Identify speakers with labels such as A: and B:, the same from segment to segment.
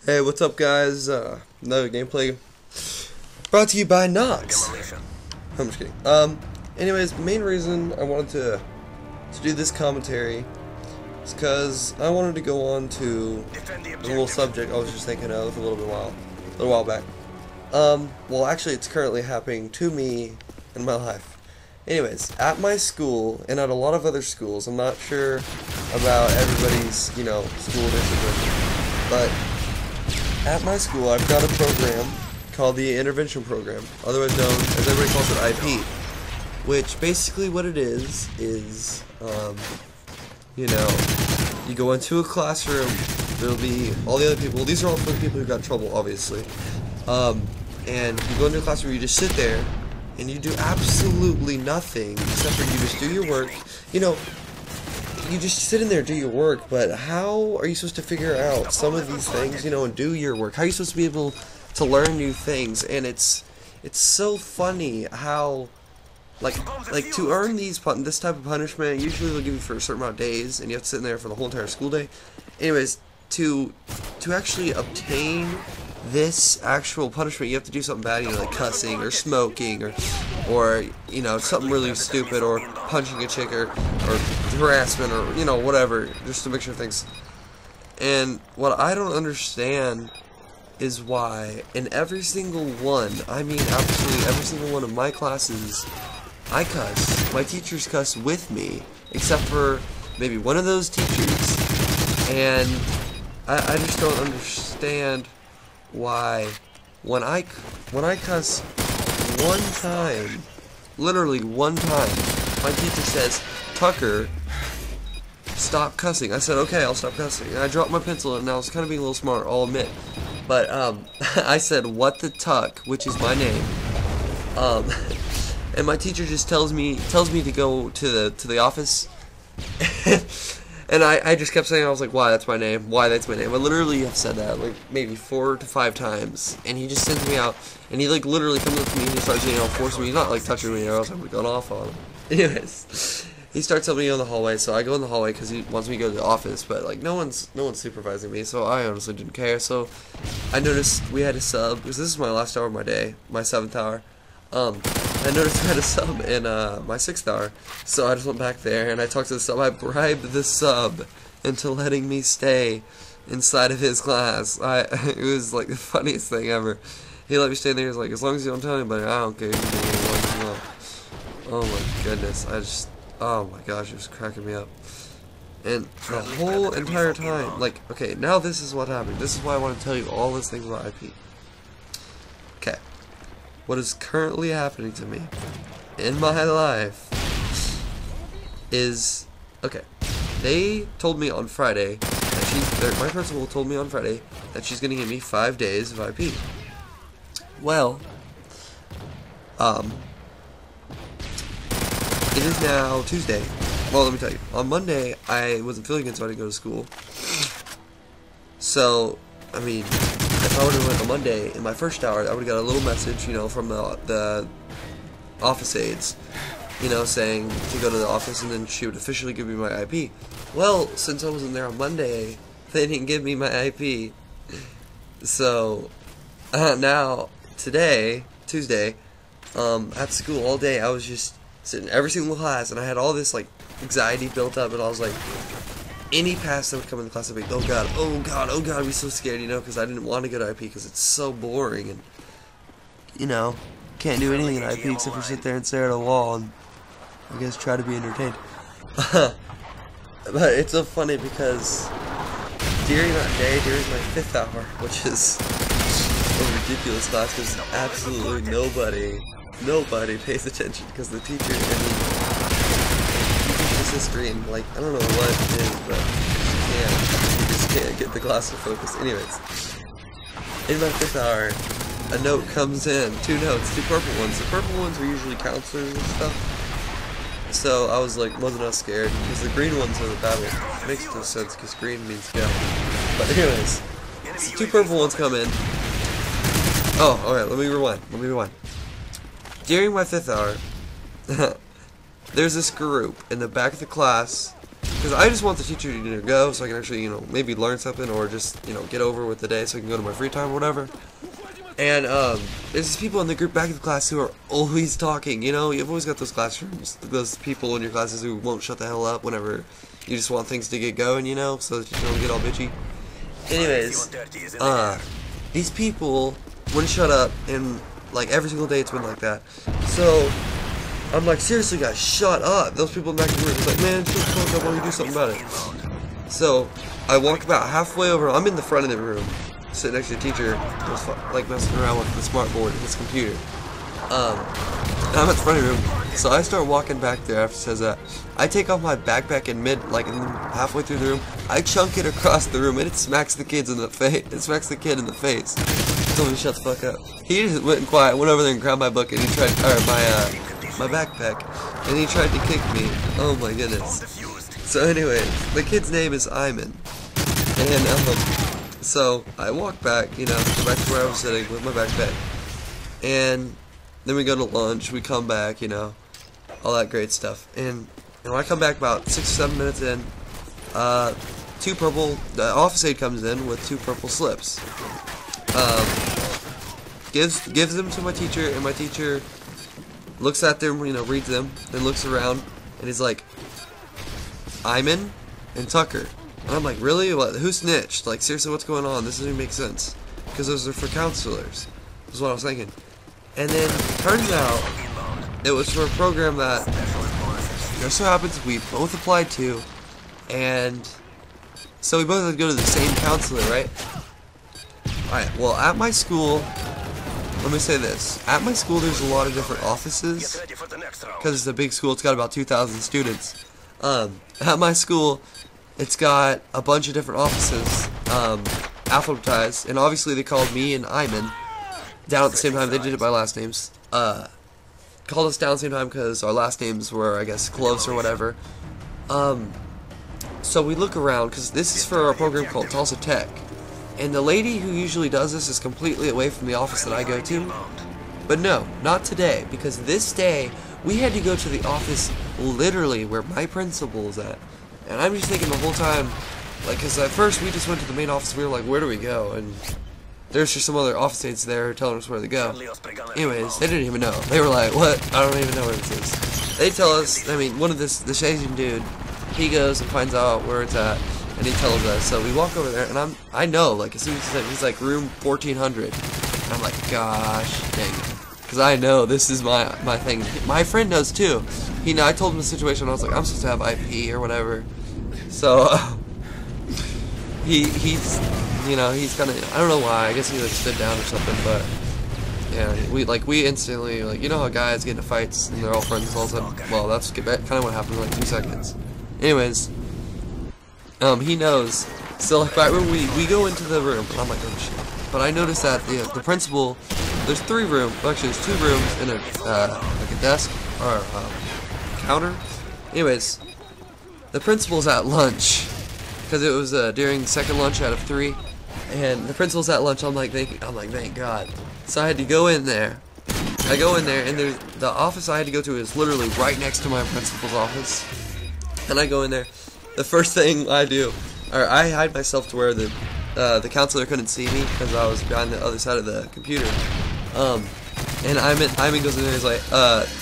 A: Hey, what's up, guys? Another gameplay brought to you by Nox. I'm just kidding. Anyways, the main reason I wanted to do this commentary is because I wanted to go on to a little subject I was just thinking of a little while back. Well, actually, it's currently happening to me in my life. Anyways, at my school and at a lot of other schools, I'm not sure about everybody's, school discipline, but at my school, I've got a program called the Intervention Program, otherwise known as everybody calls it IP, which basically what it is, you go into a classroom, there'll be all the other people, well, these are all for the people who got in trouble, obviously, and you go into a classroom, you just sit there, and you do absolutely nothing, except for you just do your work, you just sit in there, do your work, but how are you supposed to figure out some of these things, and do your work? How are you supposed to be able to learn new things? And it's so funny how, like to earn this type of punishment, usually they'll give you for a certain amount of days, and you have to sit in there for the whole entire school day. Anyways, to actually obtain this actual punishment, you have to do something bad, like cussing or smoking or something really stupid, or punching a chick, or harassment, or whatever, just to make sure things. And what I don't understand is why in every single one, I mean absolutely every single one of my classes, I cuss. My teachers cuss with me, except for maybe one of those teachers, and I just don't understand why when I cuss one time, literally one time, my teacher says, "Tucker, stop cussing." I said, "Okay, I'll stop cussing." And I dropped my pencil, and I was kind of being a little smart, I'll admit. But I said, "What the tuck," which is my name. And my teacher just tells me to go to the office. And I just kept saying, I was like, "Why, that's my name. Why, that's my name." I literally have said that, like, maybe 4 to 5 times. And he just sends me out. And he, like, literally comes up to me and he starts, forcing me. He's not, like, touching me, or else I would have gone off on him. Anyways, he starts helping me in the hallway. So I go in the hallway because he wants me to go to the office. But, like, no one's supervising me. So I honestly didn't care. So I noticed we had a sub. Because this is my last hour of my day. My 7th hour. I noticed I had a sub in my 6th hour, so I just went back there and I talked to the sub. I bribed the sub into letting me stay inside of his class. It was like the funniest thing ever. He let me stay in there. He was like, "As long as you don't tell anybody, I don't care." You can do what you want." Oh my goodness, oh my gosh, it was cracking me up. And the whole entire time, like, okay, now this is what happened. This is why I want to tell you all these things about IP. Okay. What is currently happening to me in my life is, okay, they told me on Friday that my principal told me on Friday that she's going to give me 5 days of IP. Well, it is now Tuesday. Well, let me tell you, on Monday, I wasn't feeling good, so I didn't go to school. So, I mean, if I would have went on Monday in my first hour, I would have got a little message, from the office aides, saying to go to the office, and then she would officially give me my IP. Well, since I wasn't there on Monday, they didn't give me my IP. So, now, today, Tuesday, at school all day, I was just sitting in every single class, and I had all this, like, anxiety built up, and I was like, any pass that would come in the class, I'd be, oh god, I'd be so scared, because I didn't want to go to IP because it's so boring, and, can't do anything in IP except for sit there and stare at a wall and, I guess, try to be entertained. But it's so funny because during that day, during my 5th hour, which is a ridiculous class because absolutely nobody pays attention because the teacher, history and, like, I don't know what it is, but you just can't get the class to focus. Anyways, in my 5th hour, a note comes in, 2 notes, 2 purple ones. The purple ones are usually counselors and stuff, so I wasn't as scared, because the green ones are the bad ones. It makes no sense, because green means go. But anyways, so 2 purple ones come in. Oh, alright, let me rewind. During my 5th hour, there's this group in the back of the class because I just want the teacher to go so I can actually, maybe learn something or just, get over with the day so I can go to my free time or whatever. And there's these people in the group back in the class who are always talking. You've always got those classrooms, those people in your classes who won't shut the hell up whenever you just want things to get going, so that you don't get all bitchy. Anyways, these people wouldn't shut up, and like every single day it's been like that. So I'm like, seriously guys, shut up. Those people in the back of the room was like, man, shut the fuck up, why don't you do something about it? So I walk about halfway over. I'm in the front of the room, sitting next to the teacher, who's like messing around with the smart board, his computer. And I'm at the front of the room, so I start walking back there after he says that. I take off my backpack in halfway through the room. I chunk it across the room, and it smacks the kids in the face. It smacks the kid in the face. He told me to shut the fuck up. He just went quiet, went over there and grabbed my book, and he tried, my backpack, and he tried to kick me. Oh my goodness. So anyway, the kid's name is Iman, and so I walk back, go back to where I was sitting with my backpack, and then we go to lunch, we come back, all that great stuff, and when I come back about 6 or 7 minutes in, the office aide comes in with 2 purple slips, gives them to my teacher, and my teacher looks at them, reads them, then looks around, and he's like, Iman and Tucker. And I'm like, really? What? Who snitched? Like, seriously, what's going on? This doesn't even make sense. Because those are for counselors. That's what I was thinking. And then, turns out, it was for a program that just so happens we both applied to, and so we both had to go to the same counselor, right? Alright, well, at my school, let me say this. At my school, there's a lot of different offices, because it's a big school. It's got about 2,000 students. At my school, it's got a bunch of different offices, alphabetized, and obviously they called me and Iman down at the same time. They did it by last names. Called us down at the same time because our last names were, I guess, close or whatever. So we look around, because this is for a program called Tulsa Tech. And the lady who usually does this is completely away from the office that I go to. But no, not today, because this day, we had to go to the office literally where my principal is at. And I'm just thinking the whole time, like, because at first we just went to the main office, we were like, where do we go? And there's just some other office aides there telling us where to go. Anyways, they didn't even know. They were like, what? I don't even know where this is. They tell us, I mean, this Asian dude, he goes and finds out where it's at, and he tells us. So we walk over there, and I know, like, as soon as he said, he's like, room 1400. And I'm like, gosh, dang it. Because I know this is my thing. My friend knows too. I told him the situation. I was like, I'm supposed to have IP or whatever. So he's he's kind of, I don't know why. I guess he like stood down or something. But yeah, we instantly how guys get into fights and they're all friends all of a sudden. Well, that's kind of what happened in like 2 seconds. Anyways, he knows. So like right when we go into the room, and I'm like, oh shit. But I noticed that the principal, there's 3 rooms, actually there's 2 rooms and like a desk or a counter. Anyways, the principal's at lunch, because it was during second lunch out of 3, and the principal's at lunch. I'm like, thank God. So I had to go in there. I go in there, and the office I had to go to is literally right next to my principal's office. And I go in there. The first thing I do, or I hide myself to where the counselor couldn't see me because I was behind the other side of the computer. And Iman goes in there and is like,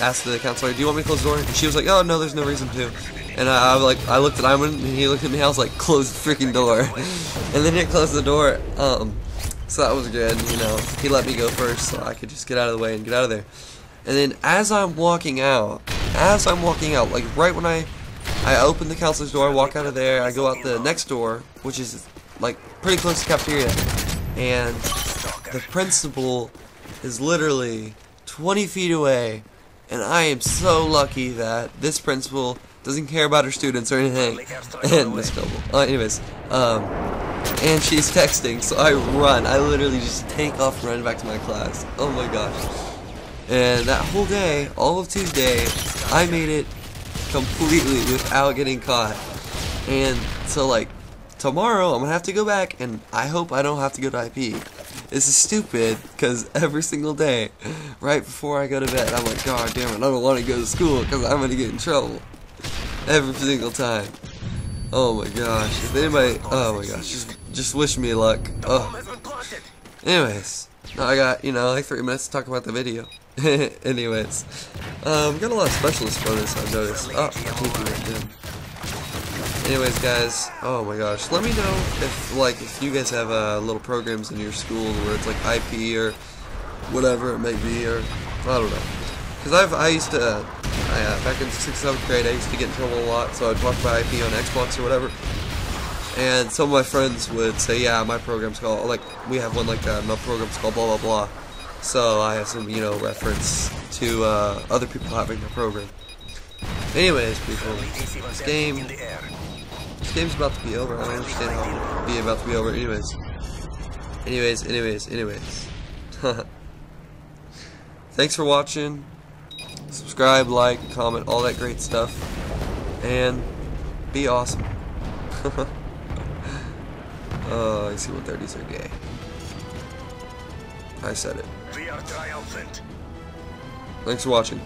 A: asked the counselor, do you want me to close the door? And she was like, oh no, there's no reason to. And I looked at Iman and he looked at me. I was like, close the freaking door. And then he closed the door. So that was good. He let me go first so I could just get out of the way and get out of there. And then as I'm walking out, like right when I open the counselor's door, I walk out of there, I go out the next door, which is like pretty close to the cafeteria, and the principal is literally 20 feet away, and I am so lucky that this principal doesn't care about her students or anything. And Miss Noble, anyways, and she's texting, so I run. I literally just take off and run back to my class. Oh my gosh. And that whole day, all of Tuesday, I made it completely without getting caught. And so like tomorrow I'm gonna have to go back, and I hope I don't have to go to IP. This is stupid, because every single day right before I go to bed I'm like, god damn it, I don't want to go to school because I'm gonna get in trouble every single time. Oh my gosh. If anybody, oh my gosh, just wish me luck. Oh. Anyways, now I got, like 3 minutes to talk about the video. Anyways, got a lot of specialist bonus, I've noticed. Oh, my TP went down. Anyways, guys, oh my gosh, let me know if you guys have little programs in your school where it's like IP or whatever it may be, or I don't know. Because I used to, back in 6th, 7th grade, I used to get in trouble a lot, so I'd talk about IP on Xbox or whatever. And some of my friends would say, yeah, my program's called, like, we have one like that, my program's called blah blah blah. So I have some, reference to other people having the program. Anyways, people, this game's about to be over. I don't understand how it's about to be over. Anyways. Thanks for watching. Subscribe, like, comment, all that great stuff. And be awesome. I see 130s are gay. I said it.
B: We are triumphant.
A: Thanks for watching.